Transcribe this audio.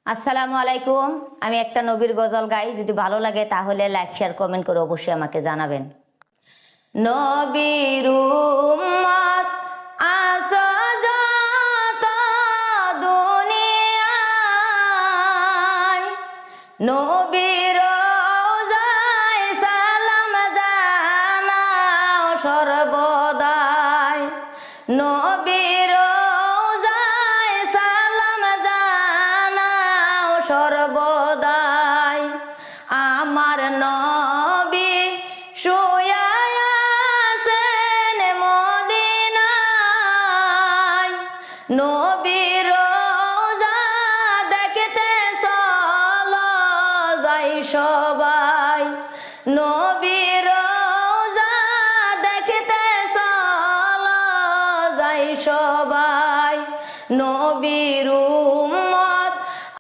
আসসালামু আলাইকুম। আমি একটা নবীর গজল গাই, যদি ভালো লাগে তাহলে লাইক শেয়ার কমেন্ট করে অবশ্যই আমাকে জানাবেন। নবীর উম্মত আসো যত দুনিয়ায়, নবীর রওজায় সালাম জানাও সর্বদাই। নবীর রওজায় সালাম জানাও সর্বদাই। আমার নবী শুয়া আছেন মদিনায়, নবীর রওজা দেখতে চলো যাই সবাই।